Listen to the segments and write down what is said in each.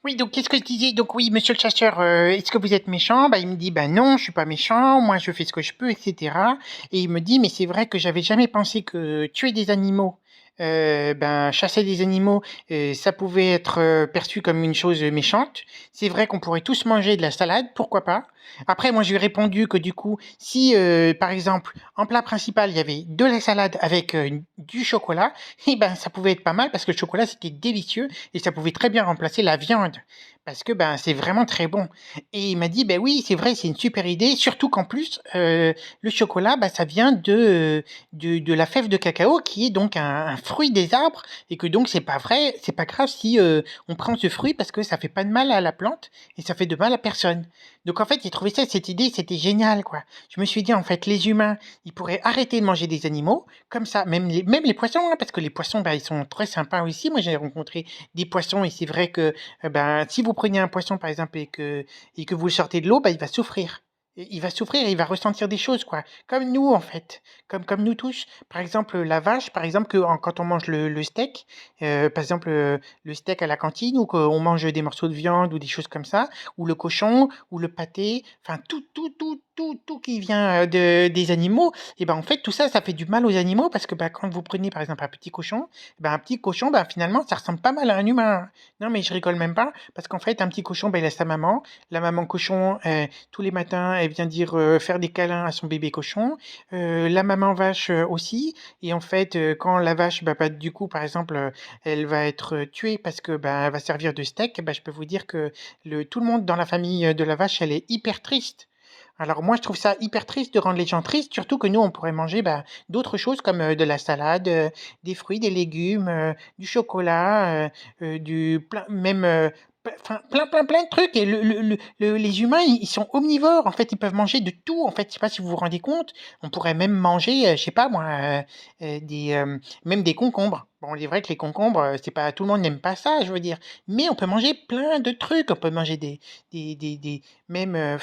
Oui, donc qu'est-ce que je disais? Donc oui, monsieur le chasseur, est-ce que vous êtes méchant? Bah, il me dit: «Bah non, je suis pas méchant, moi je fais ce que je peux et cetera» et il me dit: «Mais c'est vrai que j'avais jamais pensé que tuer des animaux, ben, chasser des animaux, ça pouvait être, perçu comme une chose, méchante. C'est vrai qu'on pourrait tous manger de la salade, pourquoi pas?» Après moi je lui ai répondu que du coup, si, par exemple, en plat principal, il y avait de la salade avec, du chocolat et ben, ça pouvait être pas mal parce que le chocolat, c'était délicieux et ça pouvait très bien remplacer la viande parce que ben c'est vraiment très bon. Et il m'a dit ben oui, c'est vrai, c'est une super idée, surtout qu'en plus le chocolat, bah, ça vient de la fève de cacao qui est donc un fruit des arbres et que donc c'est pas vrai, c'est pas grave si on prend ce fruit parce que ça fait pas de mal à la plante et ça fait de mal à personne. Donc en fait, j'ai trouvé ça, cette idée, c'était génial quoi. Je me suis dit en fait, les humains, ils pourraient arrêter de manger des animaux comme ça, même les poissons, hein, parce que les poissons, bah, ils sont très sympas aussi. Moi, j'ai rencontré des poissons et c'est vrai que ben, si vous prenez un poisson, par exemple, et que vous le sortez de l'eau, bah, il va souffrir. Il va souffrir et il va ressentir des choses, quoi. Comme nous, en fait. Comme nous tous. Par exemple, la vache, par exemple, quand on mange le steak, par exemple, le steak à la cantine, ou qu'on mange des morceaux de viande, ou des choses comme ça, ou le cochon, ou le pâté, enfin, tout qui vient des animaux, et ben en fait, tout ça, ça fait du mal aux animaux parce que bah, quand vous prenez, par exemple, un petit cochon, bah, finalement, ça ressemble pas mal à un humain. Non, mais je rigole même pas, parce qu'en fait, un petit cochon, ben, il a sa maman. La maman cochon, tous les matins, elle vient dire faire des câlins à son bébé cochon. La maman vache aussi. Et en fait, quand la vache, bah, du coup, par exemple, elle va être tuée parce que bah, elle va servir de steak, bah, je peux vous dire que tout le monde dans la famille de la vache, elle est hyper triste. Alors moi, je trouve ça hyper triste de rendre les gens tristes, surtout que nous, on pourrait manger bah, d'autres choses comme de la salade, des fruits, des légumes, du chocolat, même enfin, plein de trucs. Et les humains, ils sont omnivores. En fait, ils peuvent manger de tout. En fait, je sais pas si vous vous rendez compte. On pourrait même manger, je sais pas moi, même des concombres. Bon, il est vrai que les concombres, c'est pas tout le monde n'aime pas ça, je veux dire. Mais on peut manger plein de trucs. On peut manger même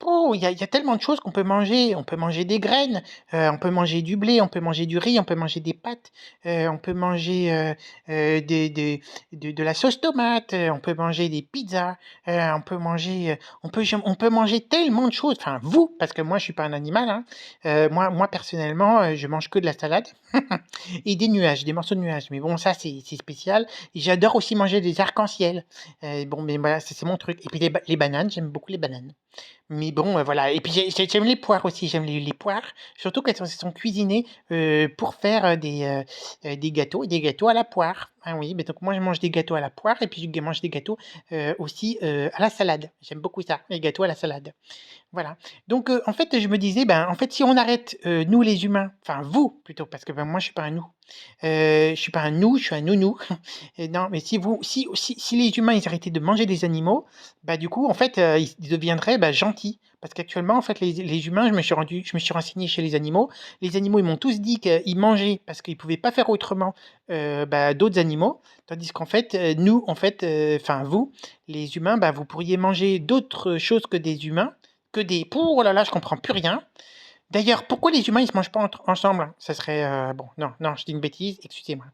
oh, il y a tellement de choses qu'on peut manger. On peut manger des graines, on peut manger du blé, on peut manger du riz, on peut manger des pâtes, on peut manger de la sauce tomate, on peut manger des pizzas, on peut manger, on peut manger tellement de choses. Enfin, vous, parce que moi, je suis pas un animal, hein. Moi, personnellement, je mange que de la salade et des nuages, des morceaux de nuages. Mais bon, ça, c'est spécial. Et j'adore aussi manger des arcs-en-ciel. Bon, mais voilà, c'est mon truc. Et puis les bananes, j'aime beaucoup les bananes. Mais bon, voilà. Et puis j'aime les poires aussi, j'aime les poires, surtout quand elles sont cuisinées pour faire des gâteaux, et des gâteaux à la poire. Ah oui, mais donc moi je mange des gâteaux à la poire et puis je mange des gâteaux aussi à la salade. J'aime beaucoup ça, les gâteaux à la salade. Voilà. Donc, en fait, je me disais, ben, en fait, si on arrête, nous les humains, enfin vous plutôt, parce que ben, moi je suis pas un nous. Je suis pas un nous, je suis un nounou. Et non, mais si les humains ils arrêtaient de manger des animaux, bah du coup, en fait, ils deviendraient bah, gentils. Parce qu'actuellement, en fait, les humains, je me suis renseigné chez les animaux. Les animaux, ils m'ont tous dit qu'ils mangeaient parce qu'ils pouvaient pas faire autrement bah, d'autres animaux. Tandis qu'en fait, nous, en fait, enfin vous, les humains, bah, vous pourriez manger d'autres choses que des humains que des oh là là, je comprends plus rien. D'ailleurs, pourquoi les humains ils se mangent pas ensemble? Ça serait bon, non, non, je dis une bêtise, excusez-moi.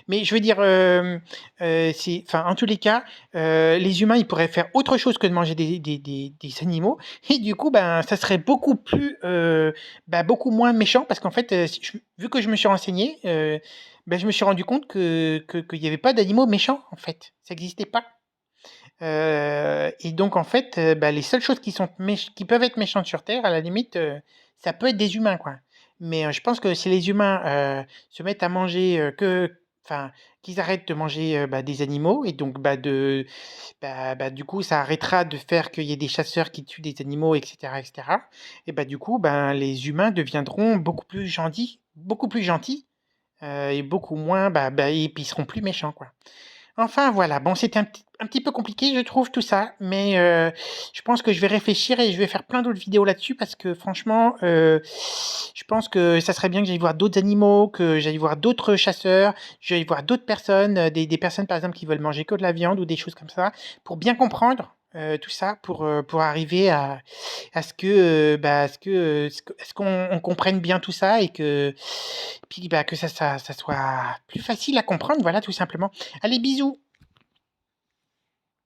Mais je veux dire, enfin, en tous les cas, les humains ils pourraient faire autre chose que de manger des animaux, et du coup, ben, ça serait beaucoup plus, bah, beaucoup moins méchant parce qu'en fait, vu que je me suis renseigné, ben, je me suis rendu compte qu'il n'y avait pas d'animaux méchants en fait, ça n'existait pas. Et donc en fait, bah, les seules choses qui peuvent être méchantes sur terre, à la limite, ça peut être des humains, quoi. Mais, je pense que si les humains, se mettent à manger, enfin, qu'ils arrêtent de manger, bah, des animaux et donc du coup, ça arrêtera de faire qu'il y ait des chasseurs qui tuent des animaux et cetera et bah, du coup, ben, les humains deviendront beaucoup plus gentils, et beaucoup moins, et puis ils seront plus méchants, quoi. Enfin voilà, bon c'était un petit peu compliqué je trouve tout ça, mais je pense que je vais réfléchir et je vais faire plein d'autres vidéos là-dessus parce que franchement, je pense que ça serait bien que j'aille voir d'autres animaux, que j'aille voir d'autres chasseurs, j'aille voir d'autres personnes, des personnes par exemple qui veulent manger que de la viande ou des choses comme ça, pour bien comprendre, tout ça, pour arriver à ce que, à ce qu'on comprenne bien tout ça et que puis, bah, que ça soit plus facile à comprendre, voilà tout simplement. Allez bisous.